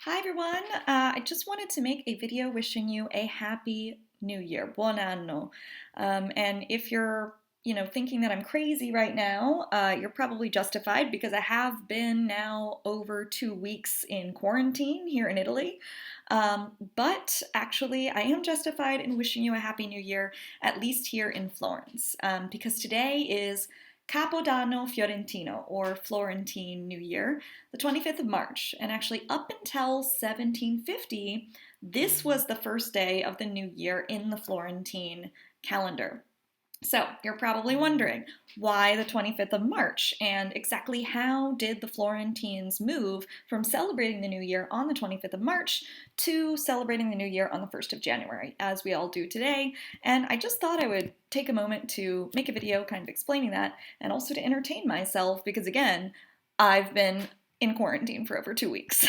Hi everyone. I just wanted to make a video wishing you a happy new year, buon anno. And if you're, thinking that I'm crazy right now, you're probably justified because I have been now over 2 weeks in quarantine here in Italy. But actually, I am justified in wishing you a happy new year, at least here in Florence, because today is Capodanno Fiorentino, or Florentine New Year, the 25th of March. And actually, up until 1750, this was the first day of the new year in the Florentine calendar. So, you're probably wondering why the 25th of March and exactly how did the Florentines move from celebrating the new year on the 25th of March to celebrating the new year on the 1st of January, as we all do today. And I just thought I would take a moment to make a video kind of explaining that and also to entertain myself because, again, I've been in quarantine for over 2 weeks.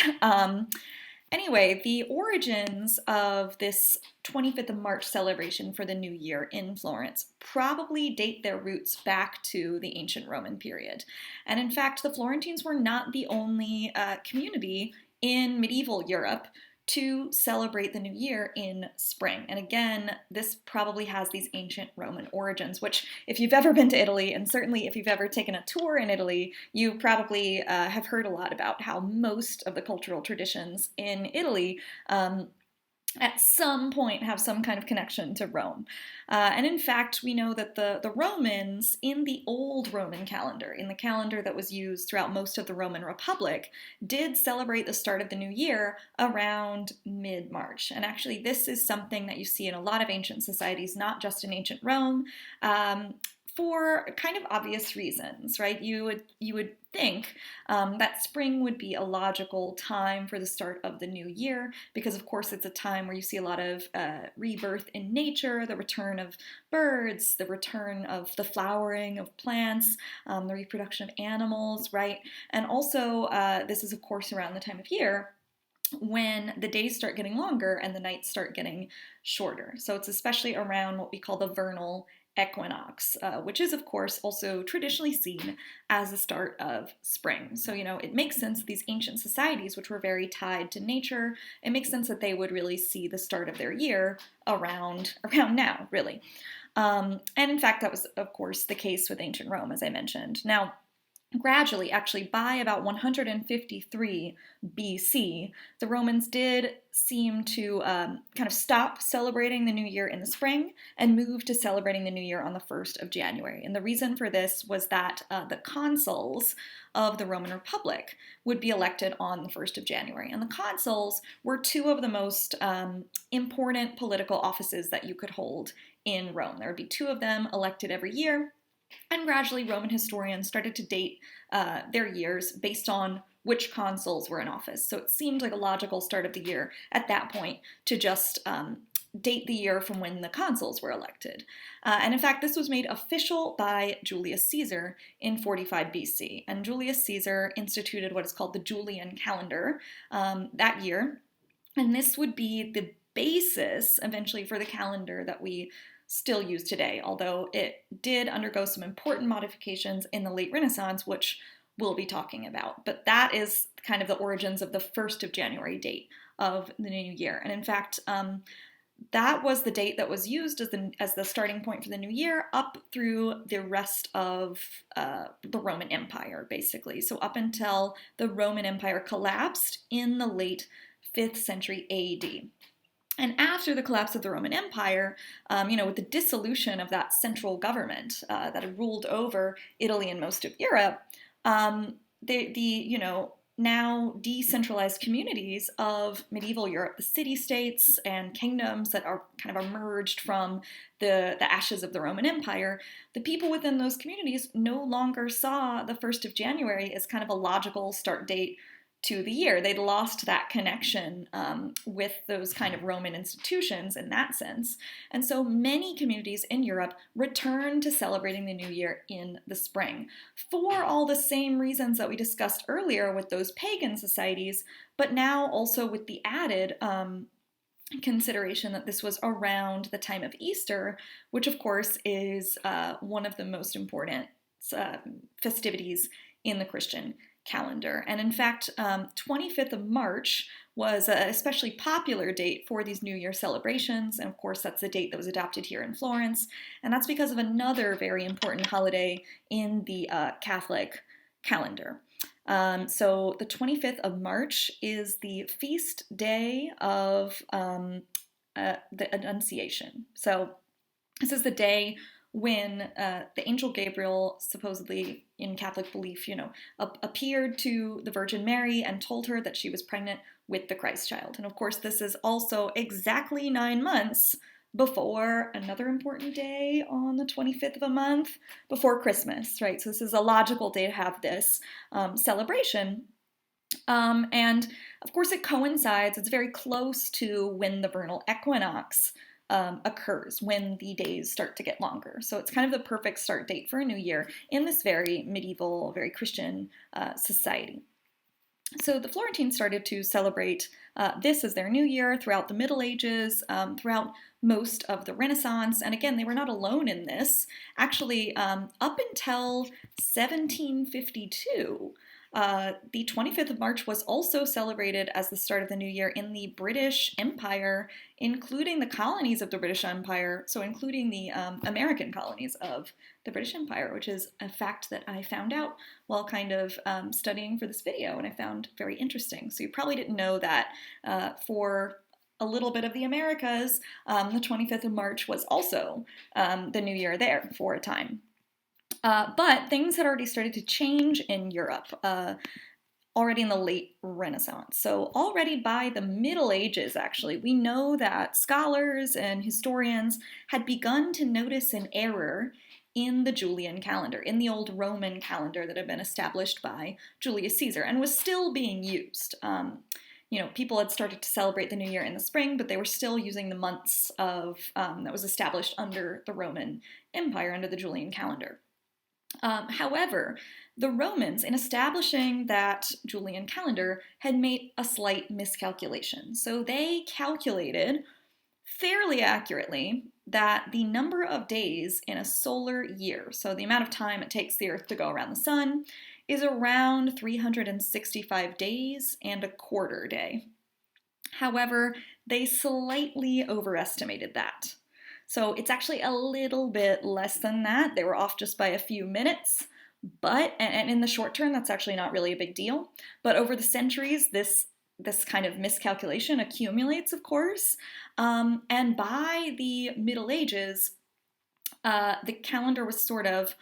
Anyway, the origins of this 25th of March celebration for the new year in Florence probably date their roots back to the ancient Roman period. And in fact, the Florentines were not the only community in medieval Europe to celebrate the new year in spring. And again, this probably has these ancient Roman origins, which if you've ever been to Italy, and certainly if you've ever taken a tour in Italy, you probably have heard a lot about how most of the cultural traditions in Italy at some point have some kind of connection to Rome. And in fact, we know that the Romans, in the old Roman calendar, in the calendar that was used throughout most of the Roman Republic, did celebrate the start of the new year around mid-March. And actually, this is something that you see in a lot of ancient societies, not just in ancient Rome. For kind of obvious reasons, right? You would think that spring would be a logical time for the start of the new year because, of course, it's a time where you see a lot of rebirth in nature, the return of birds, the return of the flowering of plants, the reproduction of animals, right? And also, this is, of course, around the time of year when the days start getting longer and the nights start getting shorter. So it's especially around what we call the vernal equinox, which is, of course, also traditionally seen as the start of spring. So, it makes sense these ancient societies, which were very tied to nature, it makes sense that they would really see the start of their year around now, really. And in fact, that was, of course, the case with ancient Rome, as I mentioned. Now, gradually, actually by about 153 BC, the Romans did seem to kind of stop celebrating the new year in the spring and move to celebrating the new year on the 1st of January. And the reason for this was that the consuls of the Roman Republic would be elected on the 1st of January. And the consuls were two of the most important political offices that you could hold in Rome. There would be two of them elected every year. And gradually, Roman historians started to date their years based on which consuls were in office. So it seemed like a logical start of the year at that point to just date the year from when the consuls were elected. And in fact, this was made official by Julius Caesar in 45 BC. And Julius Caesar instituted what is called the Julian calendar that year. And this would be the basis eventually for the calendar that we still used today, although it did undergo some important modifications in the late Renaissance, which we'll be talking about. But that is kind of the origins of the 1st of January date of the new year. And in fact, that was the date that was used as the starting point for the new year up through the rest of the Roman Empire, basically. So up until the Roman Empire collapsed in the late 5th century AD. And after the collapse of the Roman Empire, with the dissolution of that central government that had ruled over Italy and most of Europe, now decentralized communities of medieval Europe, the city-states and kingdoms that are kind of emerged from the ashes of the Roman Empire, the people within those communities no longer saw the 1st of January as kind of a logical start date to the year. They'd lost that connection with those kind of Roman institutions in that sense. And so many communities in Europe returned to celebrating the new year in the spring for all the same reasons that we discussed earlier with those pagan societies, but now also with the added consideration that this was around the time of Easter, which of course is one of the most important festivities in the Christian calendar. And in fact, 25th of March was an especially popular date for these New Year celebrations. And of course, that's the date that was adopted here in Florence. And that's because of another very important holiday in the Catholic calendar. So the 25th of March is the feast day of the Annunciation. So this is the day when the angel Gabriel, supposedly in Catholic belief, appeared to the Virgin Mary and told her that she was pregnant with the Christ child. And of course, this is also exactly 9 months before another important day on the 25th of a month, before Christmas, right? So this is a logical day to have this celebration. And of course, it coincides, it's very close to when the vernal equinox occurs, when the days start to get longer. So it's kind of the perfect start date for a new year in this very medieval, very Christian society. So the Florentines started to celebrate this as their new year throughout the Middle Ages, throughout most of the Renaissance. And again, they were not alone in this. Actually, up until 1752, the 25th of March was also celebrated as the start of the new year in the British Empire, including the colonies of the British Empire, so including the American colonies of the British Empire, which is a fact that I found out while kind of studying for this video, and I found very interesting. So you probably didn't know that for a little bit of the Americas, the 25th of March was also the new year there for a time. But things had already started to change in Europe already in the late Renaissance. So already by the Middle Ages, actually, we know that scholars and historians had begun to notice an error in the Julian calendar, in the old Roman calendar that had been established by Julius Caesar and was still being used. People had started to celebrate the New Year in the spring, but they were still using the months of that was established under the Roman Empire, under the Julian calendar. However, the Romans, in establishing that Julian calendar, had made a slight miscalculation. So they calculated fairly accurately that the number of days in a solar year, so the amount of time it takes the Earth to go around the sun, is around 365 days and a quarter day. However, they slightly overestimated that. So it's actually a little bit less than that. They were off just by a few minutes, and in the short term, that's actually not really a big deal. But over the centuries, this kind of miscalculation accumulates, of course. And by the Middle Ages, the calendar was sort of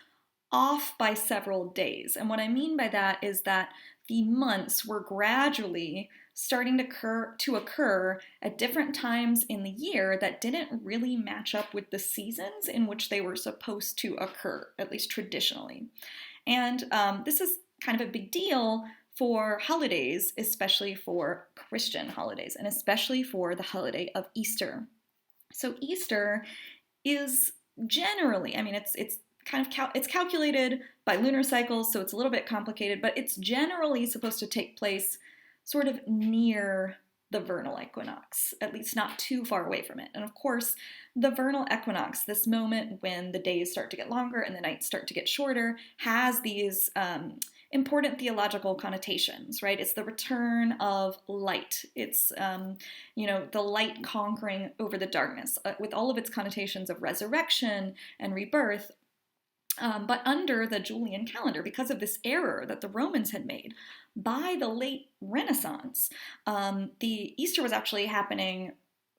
off by several days. And what I mean by that is that the months were gradually starting to occur at different times in the year that didn't really match up with the seasons in which they were supposed to occur, at least traditionally. And this is kind of a big deal for holidays, especially for Christian holidays, and especially for the holiday of Easter. So Easter is generally, it's kind of it's calculated by lunar cycles, so it's a little bit complicated, but it's generally supposed to take place sort of near the vernal equinox, at least not too far away from it. And of course, the vernal equinox, this moment when the days start to get longer and the nights start to get shorter, has these important theological connotations, right? It's the return of light. It's, the light conquering over the darkness, with all of its connotations of resurrection and rebirth. But under the Julian calendar, because of this error that the Romans had made, by the late Renaissance, the Easter was actually happening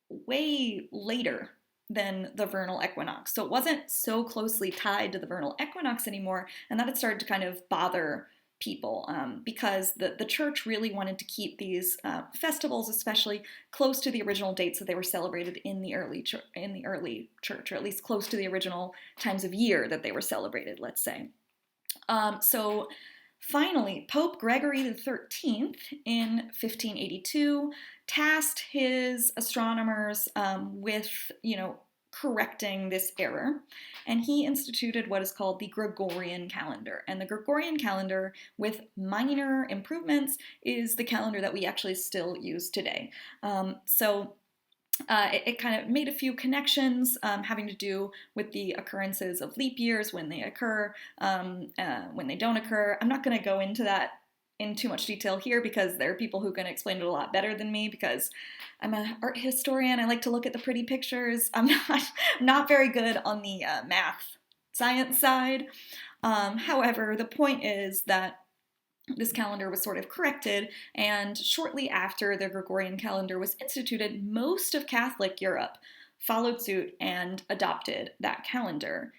way later than the vernal equinox. So it wasn't so closely tied to the vernal equinox anymore, and that had started to kind of bother people because the church really wanted to keep these festivals, especially close to the original dates that they were celebrated in the early church, or at least close to the original times of year that they were celebrated, let's say. So finally, Pope Gregory XIII in 1582 tasked his astronomers with, correcting this error, and he instituted what is called the Gregorian calendar. And the Gregorian calendar, with minor improvements, is the calendar that we actually still use today. It kind of made a few connections having to do with the occurrences of leap years, when they occur, when they don't occur. I'm not going to go into that in too much detail here because there are people who can explain it a lot better than me because I'm an art historian. I like to look at the pretty pictures. I'm not very good on the math science side. However, the point is that this calendar was sort of corrected, and shortly after the Gregorian calendar was instituted, most of Catholic Europe followed suit and adopted that calendar.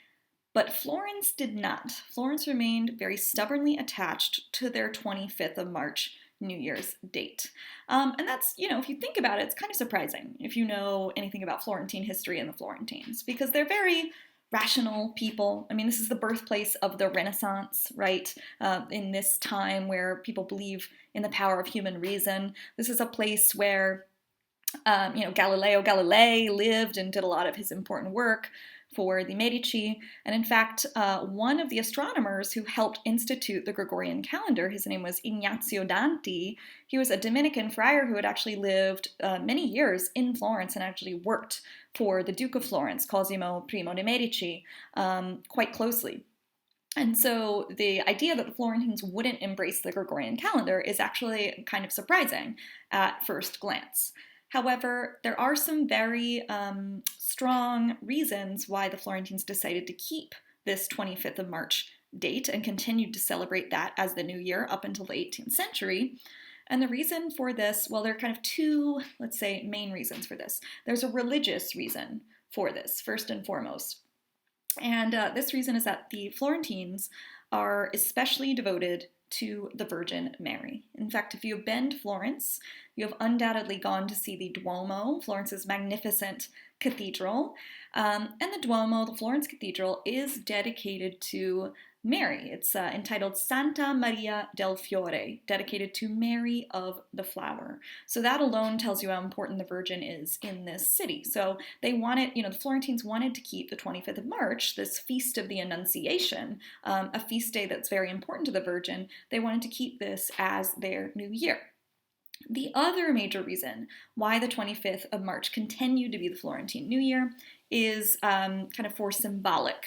But Florence did not. Florence remained very stubbornly attached to their 25th of March New Year's date. And that's, if you think about it, it's kind of surprising if you know anything about Florentine history and the Florentines, because they're very rational people. I mean, this is the birthplace of the Renaissance, right? In this time where people believe in the power of human reason. This is a place where, Galileo Galilei lived and did a lot of his important work for the Medici. And in fact, one of the astronomers who helped institute the Gregorian calendar, his name was Ignazio Danti. He was a Dominican friar who had actually lived many years in Florence and actually worked for the Duke of Florence, Cosimo I de' Medici, quite closely. And so the idea that the Florentines wouldn't embrace the Gregorian calendar is actually kind of surprising at first glance. However, there are some very strong reasons why the Florentines decided to keep this 25th of March date and continued to celebrate that as the new year up until the 18th century. And the reason for this, well, there are kind of two, let's say, main reasons for this. There's a religious reason for this, first and foremost. And this reason is that the Florentines are especially devoted to the Virgin Mary. In fact, if you have been to Florence, you have undoubtedly gone to see the Duomo, Florence's magnificent cathedral. And the Duomo, the Florence Cathedral, is dedicated to Mary. It's entitled Santa Maria del Fiore, dedicated to Mary of the Flower. So that alone tells you how important the Virgin is in this city. So they wanted, the Florentines wanted to keep the 25th of March, this feast of the Annunciation, a feast day that's very important to the Virgin. They wanted to keep this as their new year. The other major reason why the 25th of March continued to be the Florentine New Year is kind of for symbolic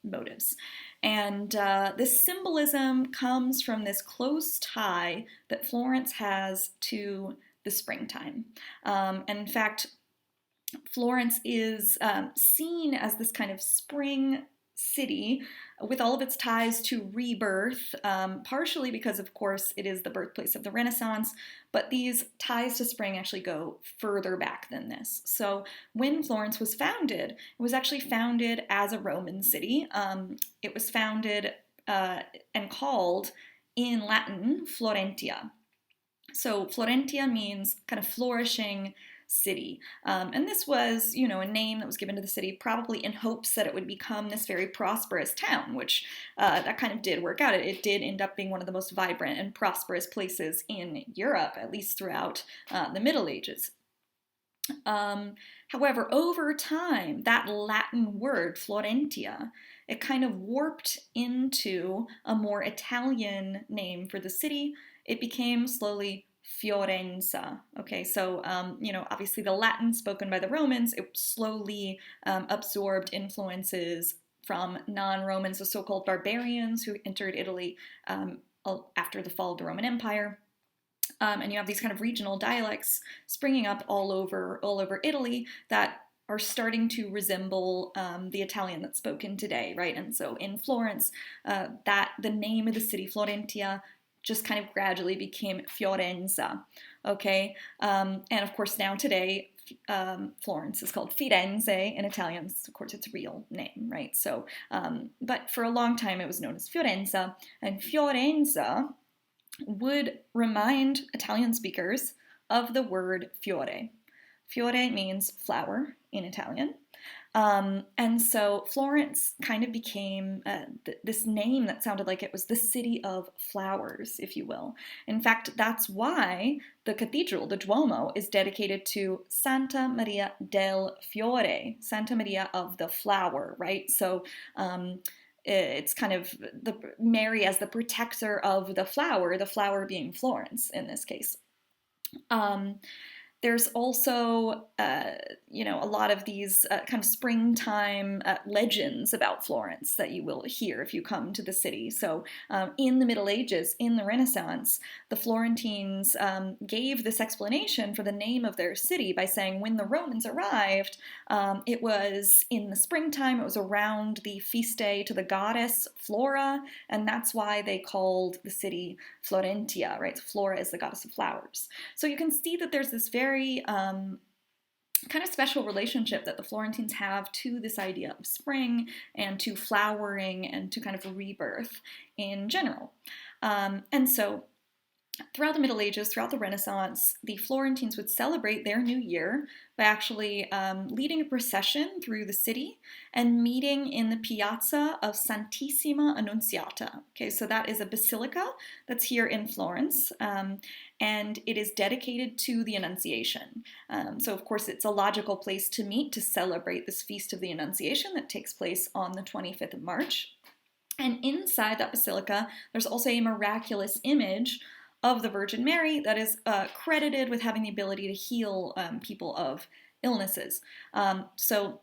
motives. And this symbolism comes from this close tie that Florence has to the springtime. And in fact, Florence is seen as this kind of spring city with all of its ties to rebirth, partially because, of course, it is the birthplace of the Renaissance, but these ties to spring actually go further back than this. So when Florence was founded, it was actually founded as a Roman city. It was founded and called, in Latin, Florentia. So Florentia means kind of flourishing city. And this was, a name that was given to the city probably in hopes that it would become this very prosperous town, which that kind of did work out. It did end up being one of the most vibrant and prosperous places in Europe, at least throughout the Middle Ages. However, over time, that Latin word, Florentia, it kind of warped into a more Italian name for the city. It became slowly Fiorenza. Okay, so, obviously the Latin spoken by the Romans, it slowly absorbed influences from non-Romans, the so-called barbarians who entered Italy after the fall of the Roman Empire. And you have these kind of regional dialects springing up all over Italy that are starting to resemble the Italian that's spoken today, right? And so in Florence, the name of the city, Florentia, just kind of gradually became Fiorenza, okay? And of course now today, Florence is called Firenze in Italian. Of course, its real name, right? So, but for a long time it was known as Fiorenza, and Fiorenza would remind Italian speakers of the word fiore. Fiore means flower in Italian. And so Florence kind of became this name that sounded like it was the city of flowers, if you will. In fact, that's why the cathedral, the Duomo, is dedicated to Santa Maria del Fiore, Santa Maria of the flower, right? So it's kind of the Mary as the protector of the flower being Florence in this case. There's also, a lot of these kind of springtime legends about Florence that you will hear if you come to the city. So in the Middle Ages, in the Renaissance, the Florentines gave this explanation for the name of their city by saying when the Romans arrived, it was in the springtime, it was around the feast day to the goddess Flora, and that's why they called the city Florentia, right? So Flora is the goddess of flowers. So you can see that there's this very kind of special relationship that the Florentines have to this idea of spring and to flowering and to kind of rebirth in general. And so throughout the Middle Ages, throughout the Renaissance, the Florentines would celebrate their new year by actually leading a procession through the city and meeting in the Piazza of Santissima Annunziata. Okay, so that is a basilica that's here in Florence, and it is dedicated to the Annunciation. So, of course, it's a logical place to meet to celebrate this Feast of the Annunciation that takes place on the 25th of March. And inside that basilica, there's also a miraculous image of the Virgin Mary that is credited with having the ability to heal people of illnesses. So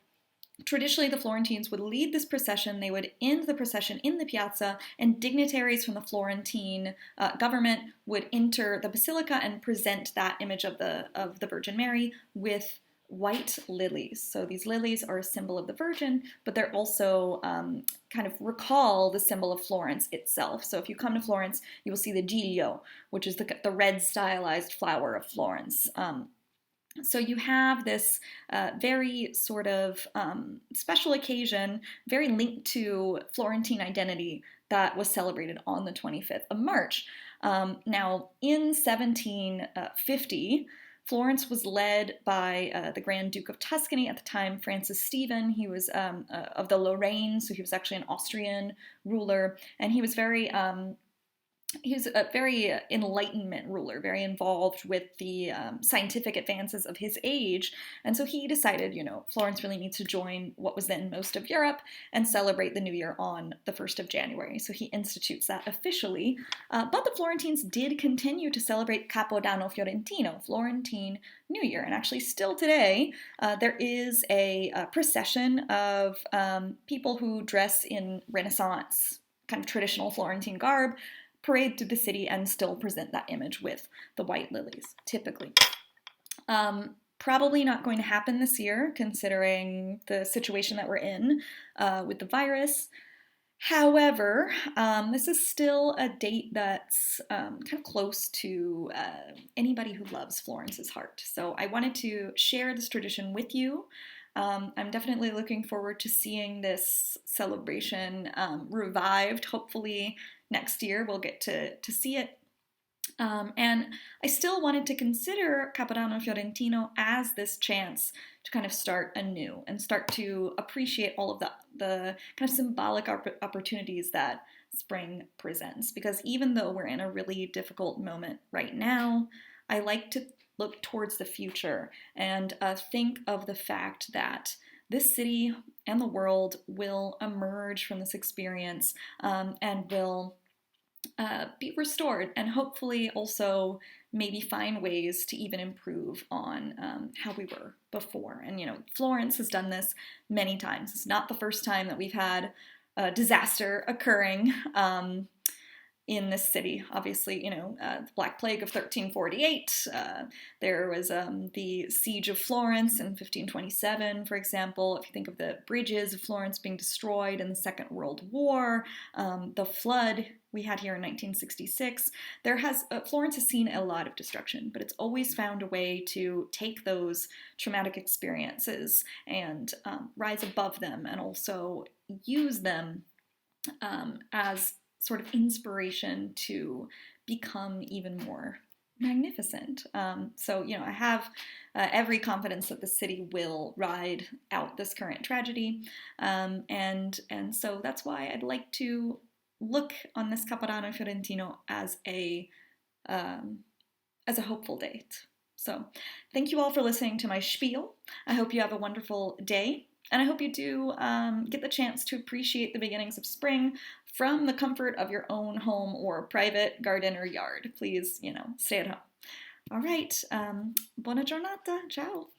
traditionally, the Florentines would lead this procession. They would end the procession in the piazza, and dignitaries from the Florentine government would enter the basilica and present that image of the Virgin Mary with white lilies. So these lilies are a symbol of the Virgin, but they're also kind of recall the symbol of Florence itself. So if you come to Florence, you will see the giglio, which is the red stylized flower of Florence. So you have this very sort of special occasion, very linked to Florentine identity, that was celebrated on the 25th of March. Now, in 1750, Florence was led by the Grand Duke of Tuscany at the time, Francis Stephen. He was of the Lorraine, so he was actually an Austrian ruler, and he was a very Enlightenment ruler, very involved with the scientific advances of his age. And so he decided, Florence really needs to join what was then most of Europe and celebrate the New Year on the 1st of January. So he institutes that officially. But the Florentines did continue to celebrate Capodanno Fiorentino, Florentine New Year. And actually still today, there is a procession of people who dress in Renaissance, kind of traditional Florentine garb, parade through the city and still present that image with the white lilies, typically. Probably not going to happen this year, considering the situation that we're in with the virus. However, this is still a date that's kind of close to anybody who loves Florence's heart. So I wanted to share this tradition with you. I'm definitely looking forward to seeing this celebration revived. Hopefully next year we'll get to see it. And I still wanted to consider Capodanno Fiorentino as this chance to kind of start anew and start to appreciate all of the kind of symbolic opportunities that spring presents. Because even though we're in a really difficult moment right now, I like to look towards the future and think of the fact that this city and the world will emerge from this experience and will be restored, and hopefully also maybe find ways to even improve on how we were before. And Florence has done this many times. It's not the first time that we've had a disaster occurring in this city. Obviously, the Black Plague of 1348, there was the Siege of Florence in 1527, for example. If you think of the bridges of Florence being destroyed in the Second World War, the flood we had here in 1966, Florence has seen a lot of destruction, but it's always found a way to take those traumatic experiences and rise above them, and also use them as sort of inspiration to become even more magnificent. So I have every confidence that the city will ride out this current tragedy, and so that's why I'd like to look on this Capodanno Fiorentino as a hopeful date. So thank you all for listening to my spiel. I hope you have a wonderful day. And I hope you do get the chance to appreciate the beginnings of spring from the comfort of your own home or private garden or yard. Please, stay at home. All right, buona giornata, ciao.